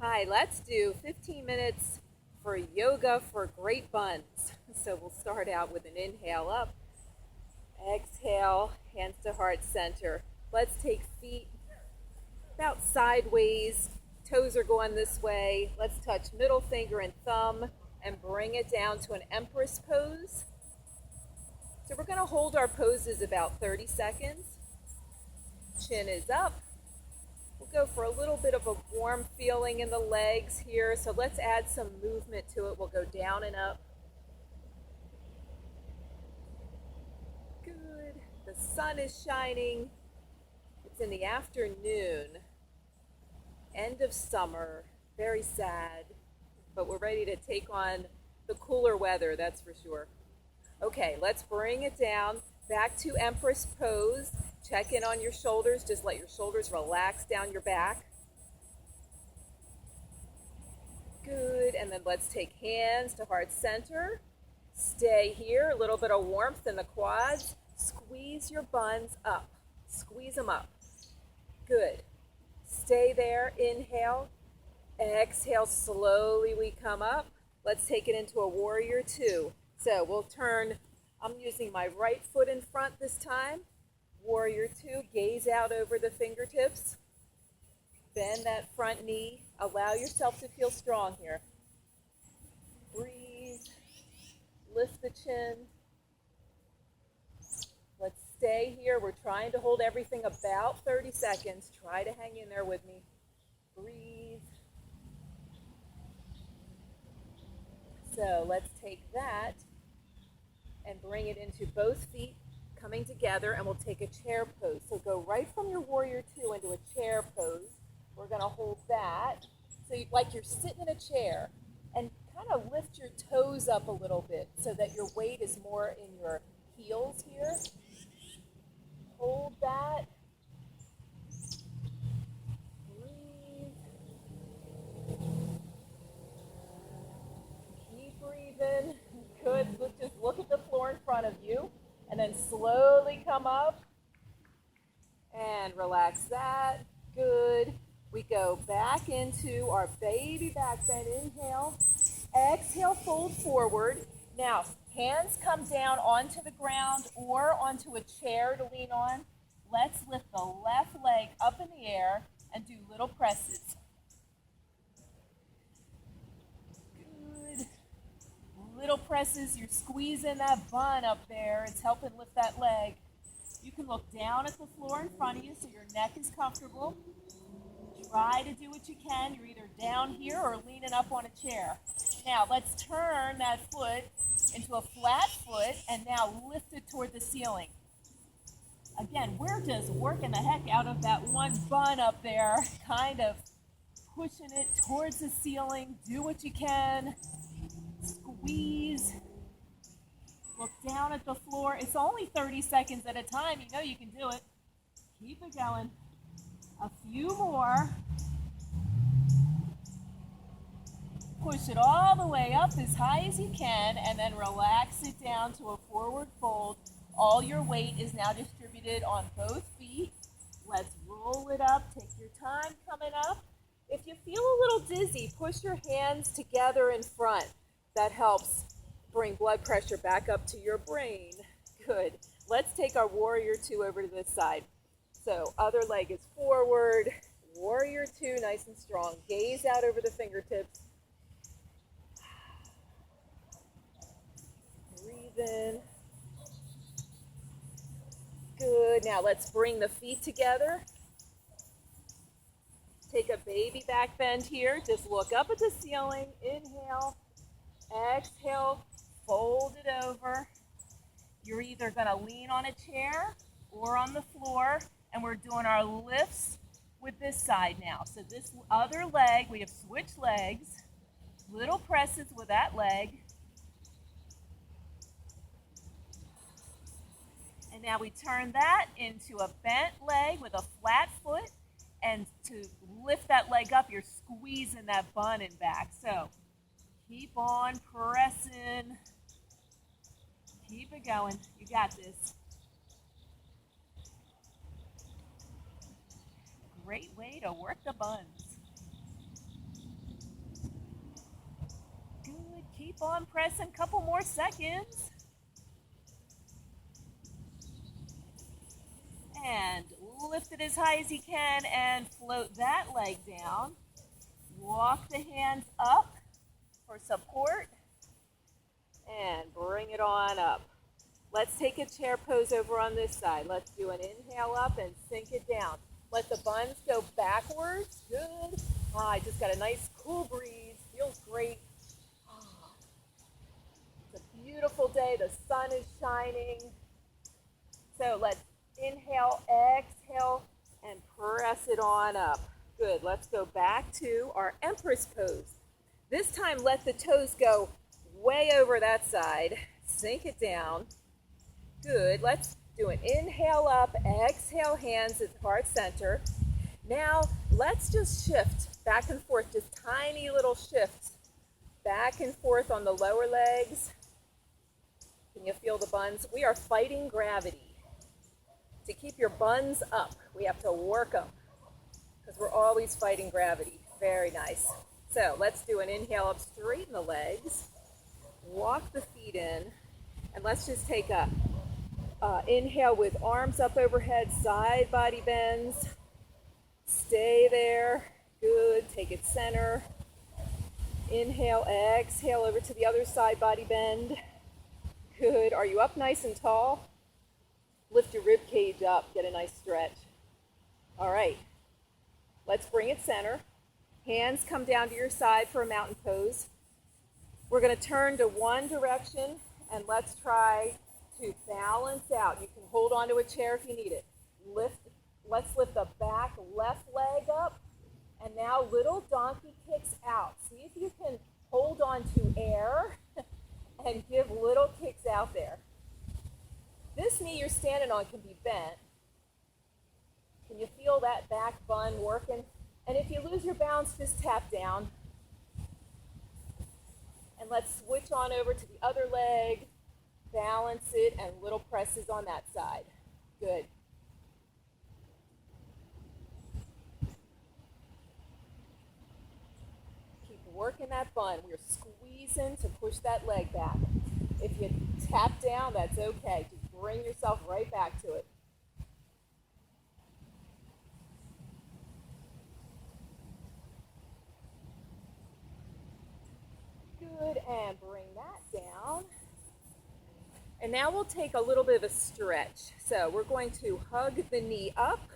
Hi, let's do 15 minutes for yoga for great buns. So we'll start out with an inhale up, exhale, hands to heart center. Let's take feet about sideways, toes are going this way. Let's touch middle finger and thumb and bring it down to an empress pose. So we're going to hold our poses about 30 seconds. Chin is up. We'll go for a little bit of a warm feeling in the legs here. So let's add some movement to it. We'll go down and up. Good. The sun is shining. It's in the afternoon. End of summer. Very sad. But we're ready to take on the cooler weather, that's for sure. Okay, let's bring it down. Back to Empress pose. Check in on your shoulders. Just let your shoulders relax down your back. Good. And then let's take hands to heart center. Stay here. A little bit of warmth in the quads. Squeeze your buns up. Squeeze them up. Good. Stay there. Inhale. Exhale. Slowly we come up. Let's take it into a warrior two. So we'll turn. I'm using my right foot in front this time. Warrior two, gaze out over the fingertips. Bend that front knee. Allow yourself to feel strong here. Breathe. Lift the chin. Let's stay here. We're trying to hold everything about 30 seconds. Try to hang in there with me. Breathe. So let's take that and bring it into both feet coming together, and we'll take a chair pose. So go right from your warrior two into a chair pose. We're going to hold that. So like you're sitting in a chair, and kind of lift your toes up a little bit so that your weight is more in your heels here. Hold that. Breathe. Keep breathing. Good. Just look at the floor in front of you. And then slowly come up and relax that. Good. We go back into our baby back bend. Inhale. Exhale, fold forward. Now, hands come down onto the ground or onto a chair to lean on. Let's lift the left leg up in the air and do little presses. Little presses, you're squeezing that bun up there. It's helping lift that leg. You can look down at the floor in front of you so your neck is comfortable. Try to do what you can. You're either down here or leaning up on a chair. Now let's turn that foot into a flat foot and now lift it toward the ceiling. Again, we're just working the heck out of that one bun up there, kind of pushing it towards the ceiling. Do what you can. Squeeze. Look down at the floor. It's only 30 seconds at a time. You know you can do it. Keep it going. A few more. Push it all the way up as high as you can and then relax it down to a forward fold. All your weight is now distributed on both feet. Let's roll it up. Take your time coming up. If you feel a little dizzy, push your hands together in front. That helps bring blood pressure back up to your brain. Good. Let's take our warrior two over to this side. So other leg is forward. Warrior two, nice and strong. Gaze out over the fingertips. Breathe in. Good. Now let's bring the feet together. Take a baby back bend here. Just look up at the ceiling. Inhale. Exhale, fold it over. You're either going to lean on a chair or on the floor, and we're doing our lifts with this side now. So this other leg, we have switched legs, little presses with that leg. And now we turn that into a bent leg with a flat foot, and to lift that leg up, you're squeezing that bun in back. So keep on pressing. Keep it going. You got this. Great way to work the buns. Keep on pressing, couple more seconds. And lift it as high as you can and float that leg down. Walk the hands up for support and bring it on up. Let's take a chair pose over on this side. Let's do an inhale up and sink it down. Let the buns go backwards. Good. I just got a nice cool breeze. Feels great. It's a beautiful day. The sun is shining. So let's inhale, exhale, and press it on up. Good. Let's go back to our Empress pose. This time, let the toes go way over that side. Sink it down. Good. Let's do an inhale up, exhale, hands at heart center. Now, let's just shift back and forth, just tiny little shifts back and forth on the lower legs. Can you feel the buns? We are fighting gravity. To keep your buns up, we have to work them because we're always fighting gravity. Very nice. So let's do an inhale up, straighten the legs, walk the feet in, and let's just take a inhale with arms up overhead, side body bends. Stay there. Good. Take it center. Inhale, exhale over to the other side body bend. Good. Are you up nice and tall? Lift your rib cage up. Get a nice stretch. All right. Let's bring it center. Hands come down to your side for a mountain pose. We're going to turn to one direction and let's try to balance out. You can hold onto a chair if you need it. Let's lift the back left leg up, and now little donkey kicks out. See if you can hold on to air and give little kicks out there. This knee you're standing on can be bent. Can you feel that back bun working? And if you lose your balance, just tap down. And let's switch on over to the other leg. Balance it and little presses on that side. Good. Keep working that bun. We're squeezing to push that leg back. If you tap down, that's okay. Just bring yourself right back to it. Good, and bring that down. And now we'll take a little bit of a stretch. So we're going to hug the knee up.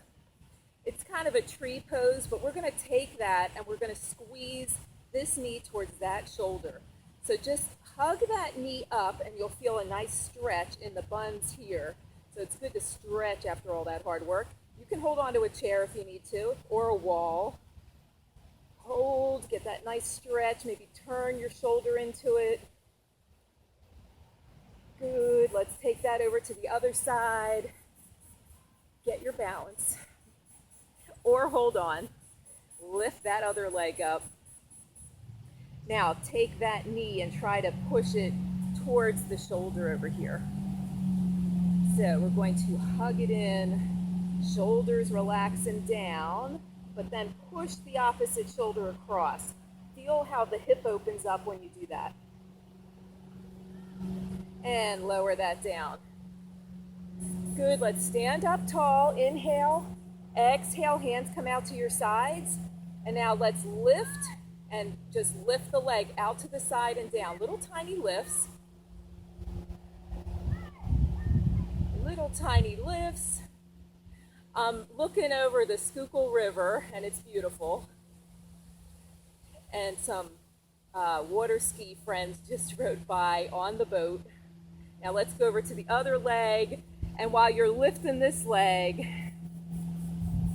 It's kind of a tree pose, but we're going to take that and we're going to squeeze this knee towards that shoulder. So just hug that knee up and you'll feel a nice stretch in the buns here. So it's good to stretch after all that hard work. You can hold onto a chair if you need to, or a wall. Hold, get that nice stretch, maybe turn your shoulder into it. Good, let's take that over to the other side. Get your balance. Or hold on. Lift that other leg up. Now take that knee and try to push it towards the shoulder over here. So we're going to hug it in, shoulders relaxing down, but then push the opposite shoulder across. Feel how the hip opens up when you do that. And lower that down. Good, let's stand up tall. Inhale, exhale, hands come out to your sides. And now let's lift and just lift the leg out to the side and down. Little tiny lifts. Little tiny lifts. I'm looking over the Schuylkill River and it's beautiful. And some water ski friends just rode by on the boat. Now let's go over to the other leg, and while you're lifting this leg,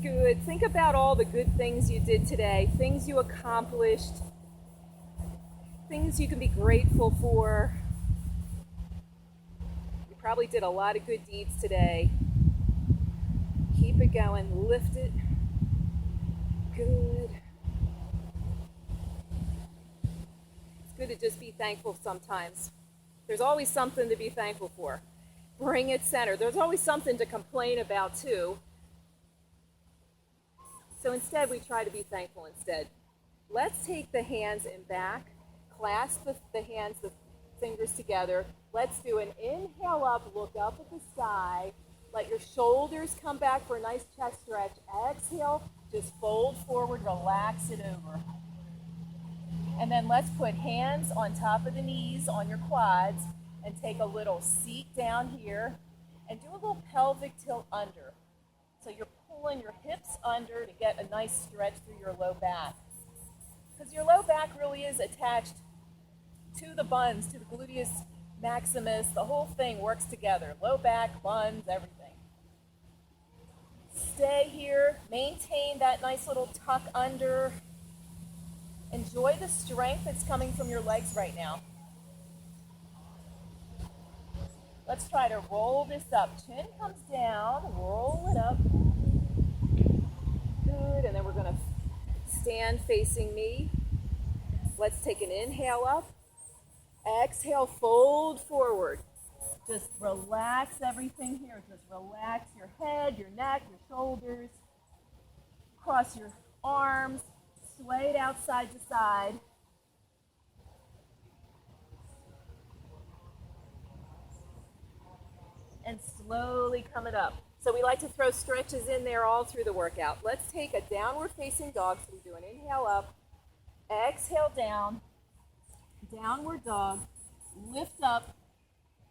good, think about all the good things you did today, things you accomplished, things you can be grateful for. You probably did a lot of good deeds today. Keep it going, lift it. Good. It's good to just be thankful sometimes. There's always something to be thankful for. Bring it center. There's always something to complain about too. So instead, we try to be thankful instead. Let's take the hands in back, clasp the hands, the fingers together. Let's do an inhale up, look up at the sky. Let your shoulders come back for a nice chest stretch. Exhale, just fold forward, relax it over. And then let's put hands on top of the knees on your quads and take a little seat down here and do a little pelvic tilt under. So you're pulling your hips under to get a nice stretch through your low back. Because your low back really is attached to the buns, to the gluteus maximus. The whole thing works together. Low back, buns, everything. Stay here. Maintain that nice little tuck under. Enjoy the strength that's coming from your legs right now. Let's try to roll this up. Chin comes down, roll it up. Good, and then we're gonna stand facing me. Let's take an inhale up. Exhale, fold forward. Just relax everything here. Just relax your head, your neck, your shoulders. Cross your arms. Sway it out side to side. And slowly come it up. So we like to throw stretches in there all through the workout. Let's take a downward facing dog. So we do an inhale up, exhale down, downward dog, lift up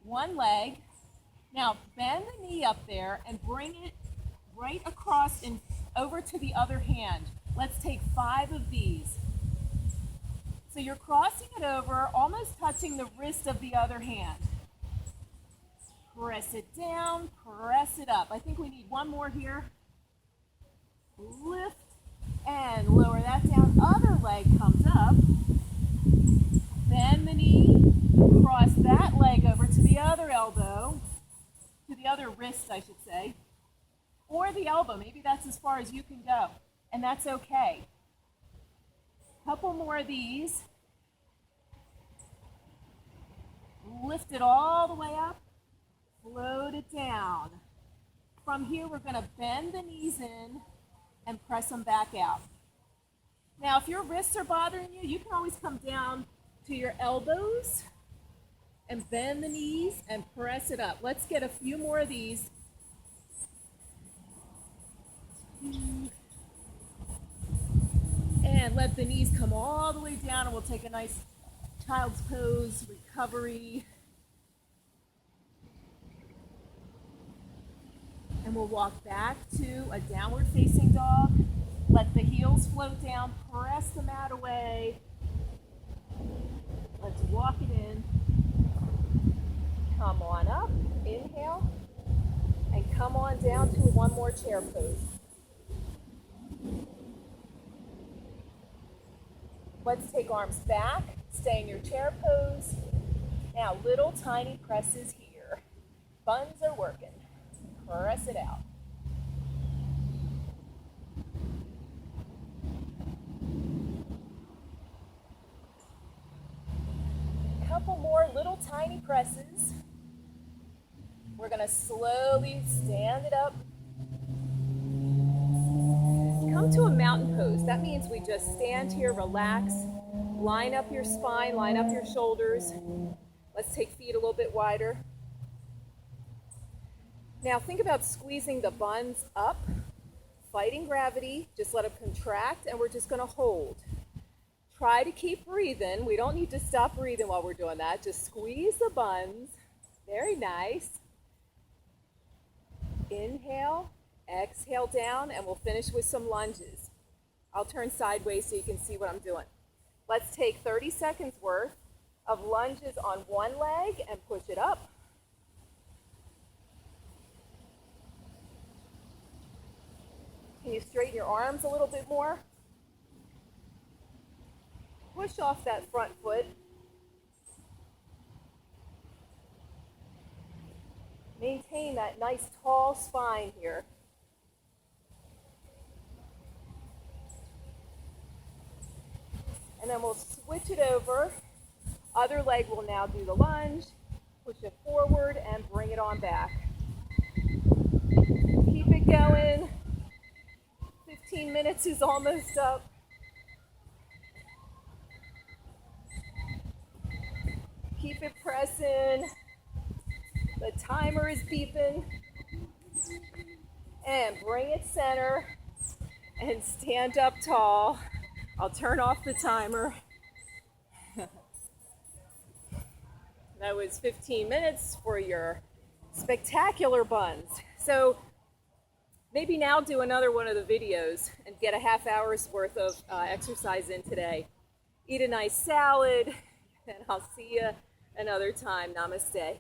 one leg. Now bend the knee up there and bring it right across and over to the other hand. Let's take 5 of these. So you're crossing it over, almost touching the wrist of the other hand. Press it down, press it up. I think we need one more here. Lift and lower that down. Other leg comes up. Bend the knee, cross that leg over to the other elbow, to the other wrist, I should say, or the elbow. Maybe that's as far as you can go. And that's okay. Couple more of these. Lift it all the way up. Float it down. From here, we're going to bend the knees in and press them back out. Now, if your wrists are bothering you, you can always come down to your elbows and bend the knees and press it up. Let's get a few more of these. And let the knees come all the way down, and we'll take a nice child's pose, recovery. And we'll walk back to a downward facing dog. Let the heels float down, press the mat away. Let's walk it in. Come on up, inhale, and come on down to one more chair pose. Let's take arms back, stay in your chair pose. Now, little tiny presses here. Buns are working. Press it out. Couple more little tiny presses. We're going to slowly stand it up. Come to a mountain pose. That means we just stand here, relax, line up your spine, line up your shoulders. Let's take feet a little bit wider. Now think about squeezing the buns up, fighting gravity. Just let them contract, and we're just going to hold. Try to keep breathing. We don't need to stop breathing while we're doing that. Just squeeze the buns. Very nice. Inhale. Exhale down, and we'll finish with some lunges. I'll turn sideways so you can see what I'm doing. Let's take 30 seconds worth of lunges on one leg and push it up. Can you straighten your arms a little bit more? Push off that front foot. Maintain that nice tall spine here. And then we'll switch it over. Other leg will now do the lunge. Push it forward and bring it on back. Keep it going. 15 minutes is almost up. Keep it pressing. The timer is beeping. And bring it center and stand up tall. I'll turn off the timer. That was 15 minutes for your spectacular buns. So maybe now do another one of the videos and get a half hour's worth of exercise in today. Eat a nice salad, and I'll see you another time. Namaste.